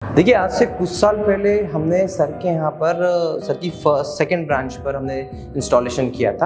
देखिए, आज से कुछ साल पहले हमने सर के यहाँ पर सर की सेकंड ब्रांच पर हमने इंस्टॉलेशन किया था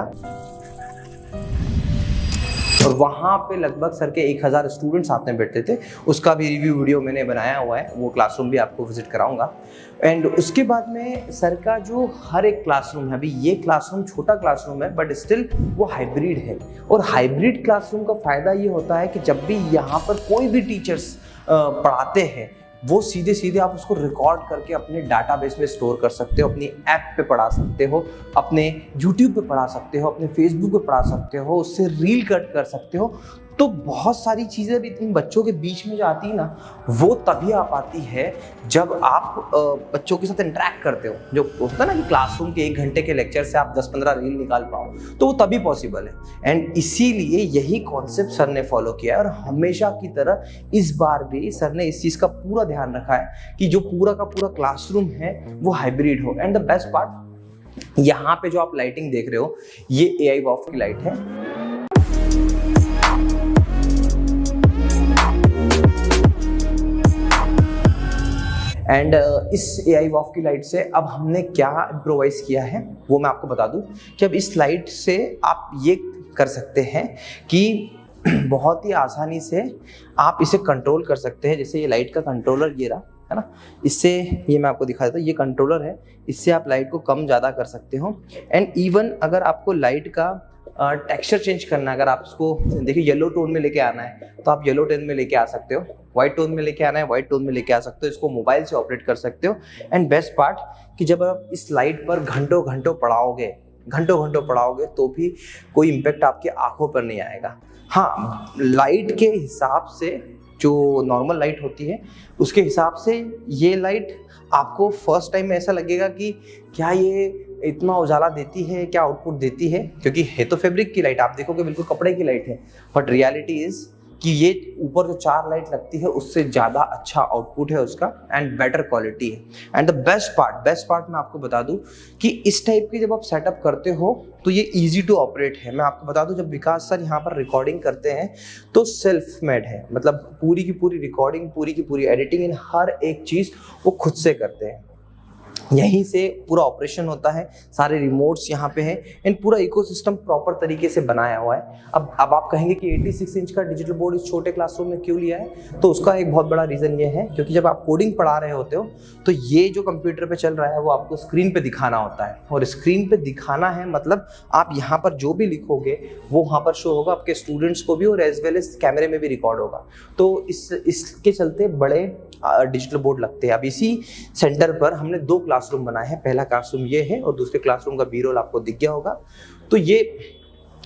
और वहाँ पे लगभग सर के 1000 स्टूडेंट्स साथ में बैठते थे। उसका भी रिव्यू वीडियो मैंने बनाया हुआ है, वो क्लासरूम भी आपको विजिट कराऊंगा। एंड उसके बाद में सर का जो हर एक क्लासरूम है, अभी ये क्लासरूम छोटा क्लासरूम है बट स्टिल वो हाइब्रिड है। और हाइब्रिड क्लासरूम का फ़ायदा ये होता है कि जब भी यहाँ पर कोई भी टीचर्स पढ़ाते हैं, वो सीधे सीधे आप उसको रिकॉर्ड करके अपने डाटाबेस में स्टोर कर सकते हो, अपनी ऐप पे पढ़ा सकते हो, अपने यूट्यूब पे पढ़ा सकते हो, अपने फेसबुक पे पढ़ा सकते हो, उससे रील कट कर सकते हो। तो बहुत सारी चीज़ें भी इन बच्चों के बीच में जो आती है ना, वो तभी आ पाती है जब आप बच्चों के साथ इंटरेक्ट करते हो। जो होता है ना कि क्लासरूम के 1 घंटे के लेक्चर से आप 10-15 रील निकाल पाओ, तो वो तभी पॉसिबल है। एंड इसीलिए यही कॉन्सेप्ट सर ने फॉलो किया है और हमेशा की तरह इस बार भी सर ने इस चीज़ का पूरा ध्यान रखा है कि जो पूरा का पूरा क्लासरूम है वो हाइब्रिड हो। एंड द बेस्ट पार्ट, यहाँ पे जो आप लाइटिंग देख रहे हो, ये AI वॉफ की लाइट है। एंड इस AI वॉफ की लाइट से अब हमने क्या इम्प्रोवाइज किया है वो मैं आपको बता दूं कि अब इस लाइट से आप ये कर सकते हैं कि बहुत ही आसानी से आप इसे कंट्रोल कर सकते हैं। जैसे ये लाइट का कंट्रोलर ये रहा है ना, इससे ये मैं आपको दिखा देता हूँ, ये कंट्रोलर है, इससे आप लाइट को कम ज़्यादा कर सकते हो। एंड इवन अगर आपको लाइट का टेक्सचर चेंज करना है, अगर आप उसको देखिए येलो टोन में लेके आना है तो आप येलो टोन में लेके आ सकते हो, व्हाइट टोन में लेके आना है व्हाइट टोन में लेके आ सकते हो, इसको मोबाइल से ऑपरेट कर सकते हो। एंड बेस्ट पार्ट कि जब आप इस लाइट पर घंटों घंटों पढ़ाओगे तो भी कोई इम्पेक्ट आपकी आंखों पर नहीं आएगा। हाँ, लाइट के हिसाब से जो नॉर्मल लाइट होती है उसके हिसाब से ये लाइट आपको फर्स्ट टाइम में ऐसा लगेगा कि क्या ये इतना उजाला देती है, क्या आउटपुट देती है, क्योंकि है तो फैब्रिक की लाइट, आप देखोगे बिल्कुल कपड़े की लाइट है, बट रियलिटी इज कि ये ऊपर जो 4 लाइट लगती है उससे ज़्यादा अच्छा आउटपुट है उसका एंड बेटर क्वालिटी है। एंड द बेस्ट पार्ट मैं आपको बता दूं कि इस टाइप की जब आप सेटअप करते हो तो ये इजी टू ऑपरेट है। मैं आपको बता दूं, जब विकास सर यहाँ पर रिकॉर्डिंग करते हैं तो सेल्फ मेड है, मतलब पूरी की पूरी रिकॉर्डिंग, पूरी की पूरी एडिटिंग, इन हर एक चीज़ वो खुद से करते हैं। यहीं से पूरा ऑपरेशन होता है, सारे रिमोट्स यहाँ पे हैं एंड पूरा इकोसिस्टम प्रॉपर तरीके से बनाया हुआ है। अब आप कहेंगे कि 86 इंच का डिजिटल बोर्ड इस छोटे क्लासरूम में क्यों लिया है, तो उसका एक बहुत बड़ा रीज़न ये है क्योंकि जब आप कोडिंग पढ़ा रहे होते हो तो ये जो कंप्यूटर पे चल रहा है वो आपको स्क्रीन पे दिखाना होता है, और स्क्रीन पे दिखाना है मतलब आप यहाँ पर जो भी लिखोगे वो वहाँ पर शो होगा आपके स्टूडेंट्स को भी, और एज वेल एज कैमरे में भी रिकॉर्ड होगा। तो इसके चलते बड़े डिजिटल बोर्ड लगते हैं। अब इसी सेंटर पर हमने 2 क्लासरूम बनाए हैं, पहला क्लासरूम ये है और दूसरे क्लासरूम का B-रोल आपको दिख गया होगा। तो ये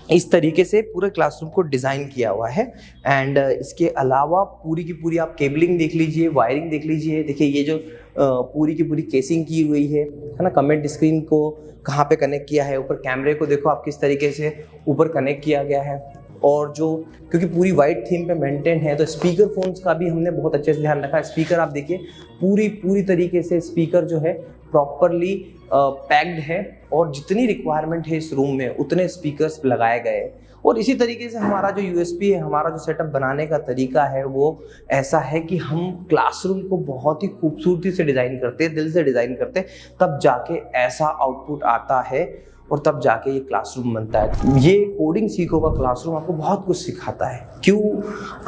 इस तरीके से पूरे क्लासरूम को डिज़ाइन किया हुआ है। एंड इसके अलावा पूरी की पूरी आप केबलिंग देख लीजिए, वायरिंग देख लीजिए। देखिए ये जो पूरी की पूरी केसिंग की हुई है ना, कमेंट स्क्रीन को कहाँ पे कनेक्ट किया है, ऊपर कैमरे को देखो आप किस तरीके से ऊपर कनेक्ट किया गया है, और जो क्योंकि पूरी वाइट थीम पे मेंटेन है तो स्पीकर फोन्स का भी हमने बहुत अच्छे से ध्यान रखा है। स्पीकर आप देखिए पूरी तरीके से स्पीकर जो है प्रॉपरली पैक्ड है, और जितनी रिक्वायरमेंट है इस रूम में उतने स्पीकर्स लगाए गए। और इसी तरीके से हमारा जो USP है, हमारा जो सेटअप बनाने का तरीका है वो ऐसा है कि हम क्लासरूम को बहुत ही खूबसूरती से डिज़ाइन करते हैं, दिल से डिज़ाइन करते हैं, तब जाके ऐसा आउटपुट आता है और तब जाके ये क्लासरूम बनता है। ये कोडिंग सीखो का क्लासरूम आपको बहुत कुछ सिखाता है। क्यों?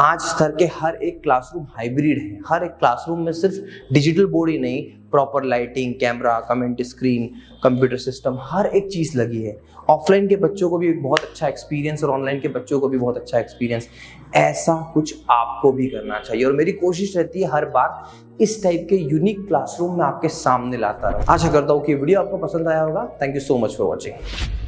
आज स्तर के हर एक क्लासरूम हाइब्रिड है, हर एक क्लासरूम में सिर्फ डिजिटल बोर्ड ही नहीं, proper lighting, camera, comment screen, computer system, हर एक चीज़ लगी है। ऑफलाइन के बच्चों को भी बहुत अच्छा एक्सपीरियंस और ऑनलाइन के बच्चों को भी बहुत अच्छा एक्सपीरियंस। ऐसा कुछ आपको भी करना चाहिए, और मेरी कोशिश रहती है हर बार इस टाइप के यूनिक क्लासरूम में आपके सामने लाता रहूं। आशा करता हूँ कि वीडियो आपको पसंद आया होगा। Thank you so much for watching.